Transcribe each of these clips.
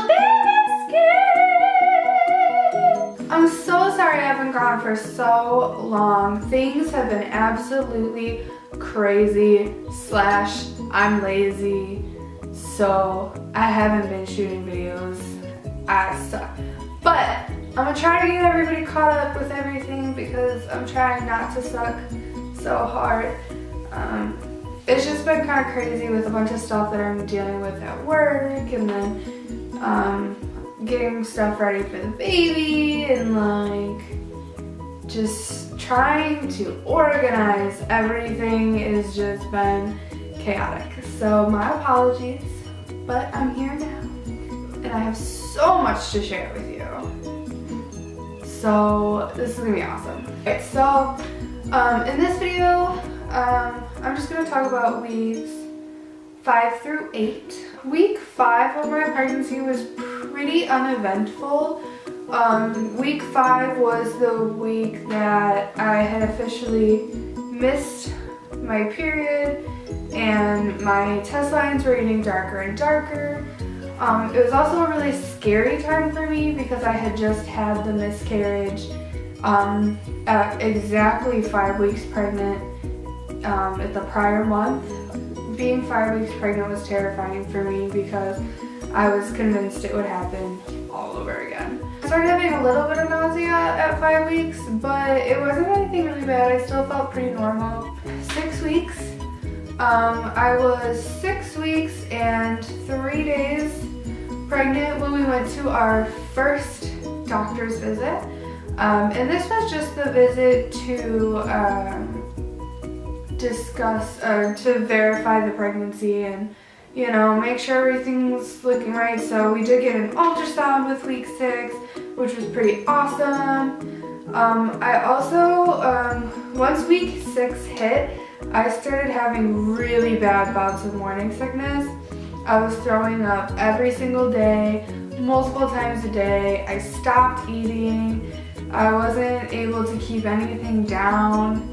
Babyscape! I'm so sorry I haven't gone for so long. Things have been absolutely crazy / I'm lazy, so I haven't been shooting videos. I suck. But I'm gonna try to get everybody caught up with everything because I'm trying not to suck so hard. It's just been kind of crazy with a bunch of stuff that I'm dealing with at work, and then getting stuff ready for the baby, and like just trying to organize everything has just been chaotic. So my apologies, but I'm here now and I have so much to share with you. So this is gonna be awesome. Okay, so in this video, I'm just gonna talk about weeks 5 through 8. Week 5 of my pregnancy was pretty uneventful. Week 5 was the week that I had officially missed my period and my test lines were getting darker and darker. It was also a really scary time for me because I had just had the miscarriage at exactly 5 weeks pregnant at the prior month. Being 5 weeks pregnant was terrifying for me because I was convinced it would happen all over again. I started having a little bit of nausea at 5 weeks, but it wasn't anything really bad. I still felt pretty normal. 6 weeks. I was 6 weeks and 3 days pregnant when we went to our first doctor's visit. And this was just the visit to discuss, to verify the pregnancy and, you know, make sure everything's looking right. So we did get an ultrasound with week 6, which was pretty awesome. I also, once week 6 hit, I started having really bad bouts of morning sickness. I was throwing up every single day, multiple times a day. I stopped eating. I wasn't able to keep anything down.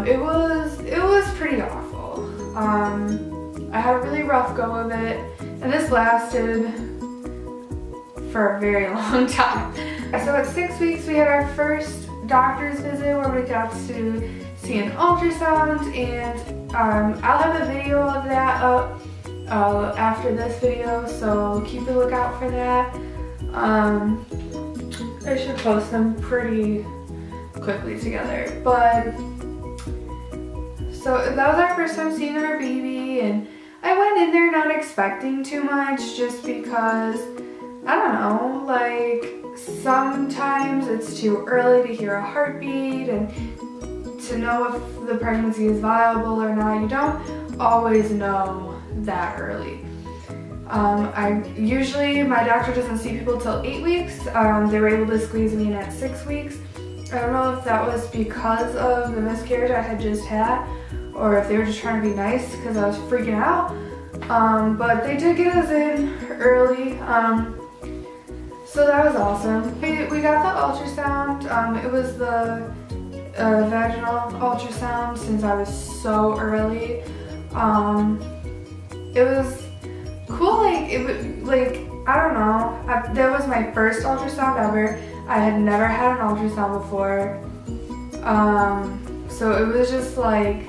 It was pretty awful. I had a really rough go of it, and this lasted for a very long time. So at 6 weeks, we had our first doctor's visit where we got to see an ultrasound, and I'll have a video of that up after this video, so keep a lookout for that. I should post them pretty quickly together, but so that was our first time seeing our baby, and I went in there not expecting too much just because, I don't know, like sometimes it's too early to hear a heartbeat and to know if the pregnancy is viable or not. You don't always know that early. My doctor doesn't see people till 8 weeks. They were able to squeeze me in at 6 weeks. I don't know if that was because of the miscarriage I had just had, or if they were just trying to be nice because I was freaking out. But they did get us in early, so that was awesome. We got the ultrasound. It was the vaginal ultrasound since I was so early. It was cool, I don't know. That was my first ultrasound ever. I had never had an ultrasound before. So it was just like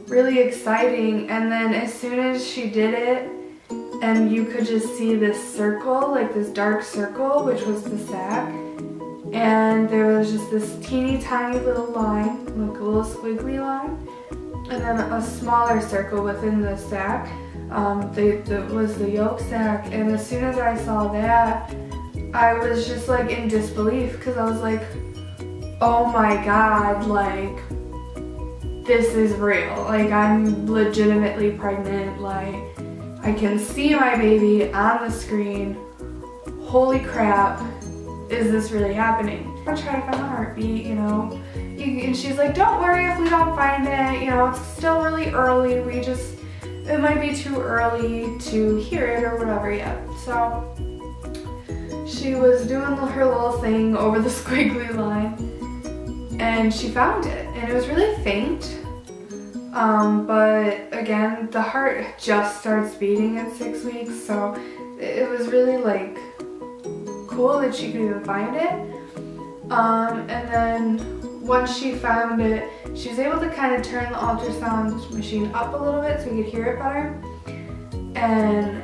really exciting, and then as soon as she did it and you could just see this circle, like this dark circle, which was the sac, and there was just this teeny tiny little line, like a little squiggly line, and then a smaller circle within the sac. Was the yolk sac, and as soon as I saw that, I was just like in disbelief because I was like, oh my god, like this is real. Like I'm legitimately pregnant. Like I can see my baby on the screen. Holy crap, is this really happening? I'm trying to find the heartbeat, you know. And she's like, don't worry if we don't find it, you know, it's still really early. It might be too early to hear it or whatever yet. So she was doing her little thing over the squiggly line and she found it, and it was really faint. But again, the heart just starts beating at 6 weeks, so it was really like cool that she could even find it. And then once she found it, she was able to kind of turn the ultrasound machine up a little bit so we could hear it better. And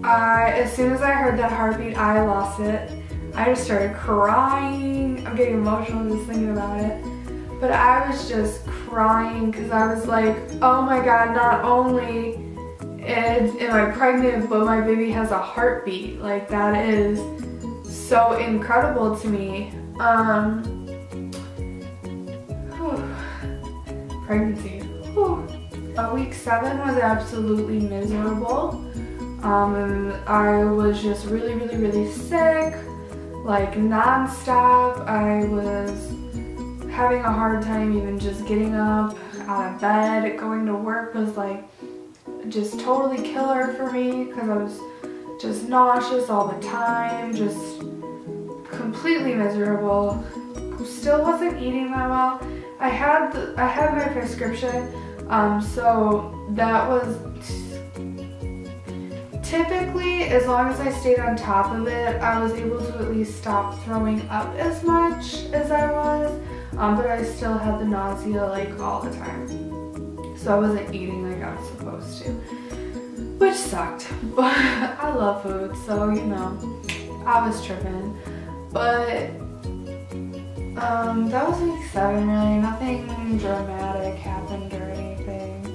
as soon as I heard that heartbeat, I lost it. I just started crying. I'm getting emotional just thinking about it. But I was just crying because I was like, oh my God, not only am I pregnant, but my baby has a heartbeat. Like, that is so incredible to me. Pregnancy. Week 7 was absolutely miserable. And I was just really, really, really sick, like non-stop. I was having a hard time even just getting up out of bed. Going to work was like just totally killer for me because I was just nauseous all the time, just completely miserable. Still wasn't eating that well. I had my prescription, so that was typically, as long as I stayed on top of it, I was able to at least stop throwing up as much as I was, but I still had the nausea like all the time. So I wasn't eating like I was supposed to, which sucked, but I love food, so you know, I was tripping. But that was week 7 really, nothing dramatic happened or anything.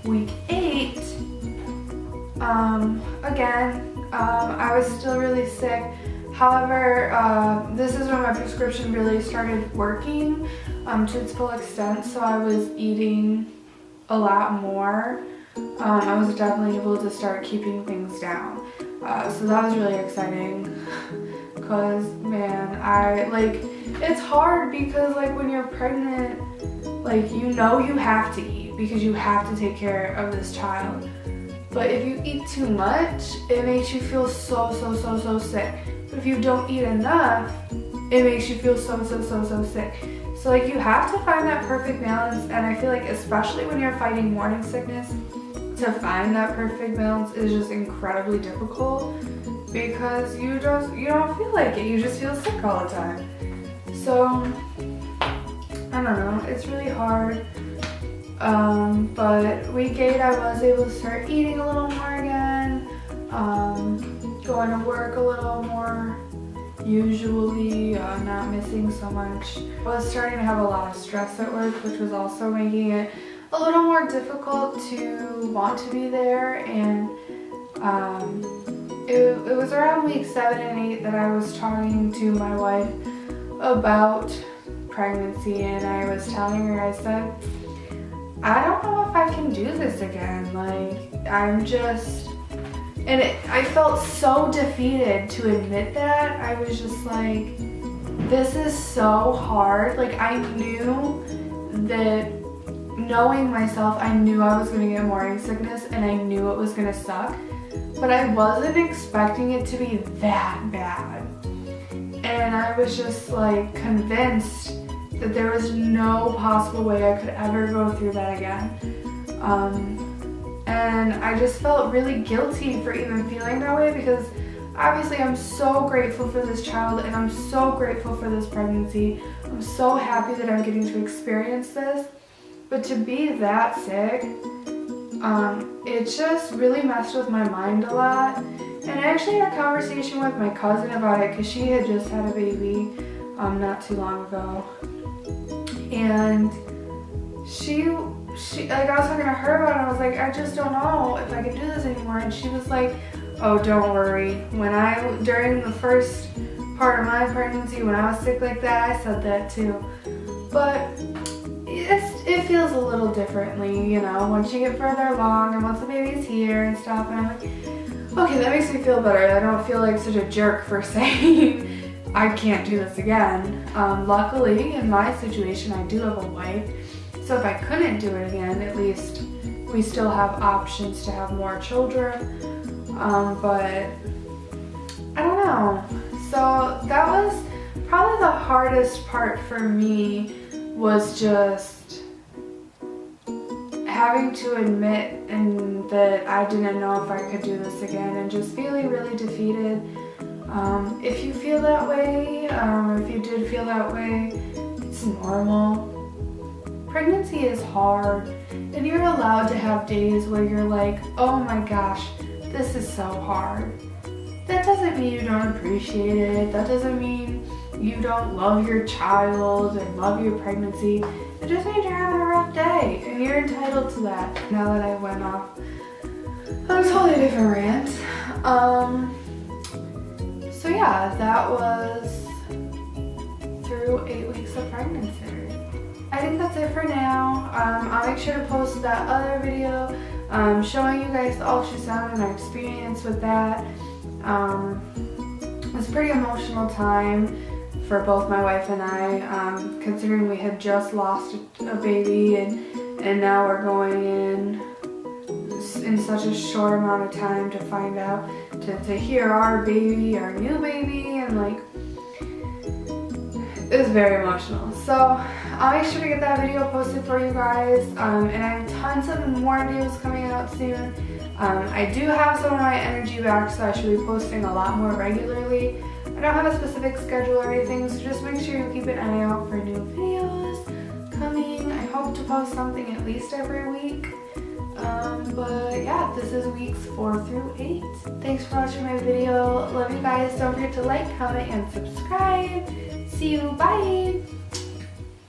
Week 8, again, I was still really sick. However, this is when my prescription really started working to its full extent, so I was eating a lot more. I was definitely able to start keeping things down. So that was really exciting because, man, it's hard because like when you're pregnant, like you know you have to eat because you have to take care of this child. But if you eat too much, it makes you feel so sick. But if you don't eat enough, it makes you feel so sick. So like you have to find that perfect balance, and I feel like especially when you're fighting morning sickness, to find that perfect balance is just incredibly difficult because you don't feel like it, you just feel sick all the time. So I don't know, it's really hard. But week 8 I was able to start eating a little more again, going to work a little more usually, not missing so much. I was starting to have a lot of stress at work, which was also making it a little more difficult to want to be there, and it was around week 7 and 8 that I was talking to my wife about pregnancy, and I was telling her, I said, I don't know if I can do this again. Like, I'm just, and I felt so defeated to admit that. I was just like, this is so hard. Like, I knew that, knowing myself, I knew I was gonna get morning sickness and I knew it was gonna suck, but I wasn't expecting it to be that bad. And I was just like convinced that there was no possible way I could ever go through that again. And I just felt really guilty for even feeling that way because obviously I'm so grateful for this child and I'm so grateful for this pregnancy. I'm so happy that I'm getting to experience this. But to be that sick, it just really messed with my mind a lot. And I actually had a conversation with my cousin about it because she had just had a baby not too long ago. And she like, I was talking to her about it, and I was like, I just don't know if I can do this anymore. And she was like, oh, don't worry. During the first part of my pregnancy, when I was sick like that, I said that too. But it feels a little differently, you know, once you get further along and once the baby's here and stuff. And I'm like, okay, that makes me feel better. I don't feel like such a jerk for saying I can't do this again. Luckily, in my situation, I do have a wife. So if I couldn't do it again, at least we still have options to have more children. But I don't know. So that was probably the hardest part for me, was just having to admit and that I didn't know if I could do this again, and just feeling really defeated. If you feel that way, or if you did feel that way, it's normal. Pregnancy is hard, and you're allowed to have days where you're like, oh my gosh, this is so hard. That doesn't mean you don't appreciate it. That doesn't mean you don't love your child and love your pregnancy. It just means you're having a rough day, and you're entitled to that. Now that I went off on a totally different rant. So yeah, that was through 8 weeks of pregnancy. I think that's it for now. I'll make sure to post that other video showing you guys the ultrasound and our experience with that. It was a pretty emotional time for both my wife and I, considering we had just lost a baby and now we're going in such a short amount of time to find out, to hear our baby, our new baby, and like, it was very emotional. So I'll make sure to get that video posted for you guys, and I have tons of more videos coming out soon. I do have some of my energy back, so I should be posting a lot more regularly. I don't have a specific schedule or anything, so just make sure you keep an eye out for new videos coming. I hope to post something at least every week. But yeah, this is weeks 4 through 8. Thanks for watching my video. Love you guys. Don't forget to like, comment, and subscribe. See you. Bye.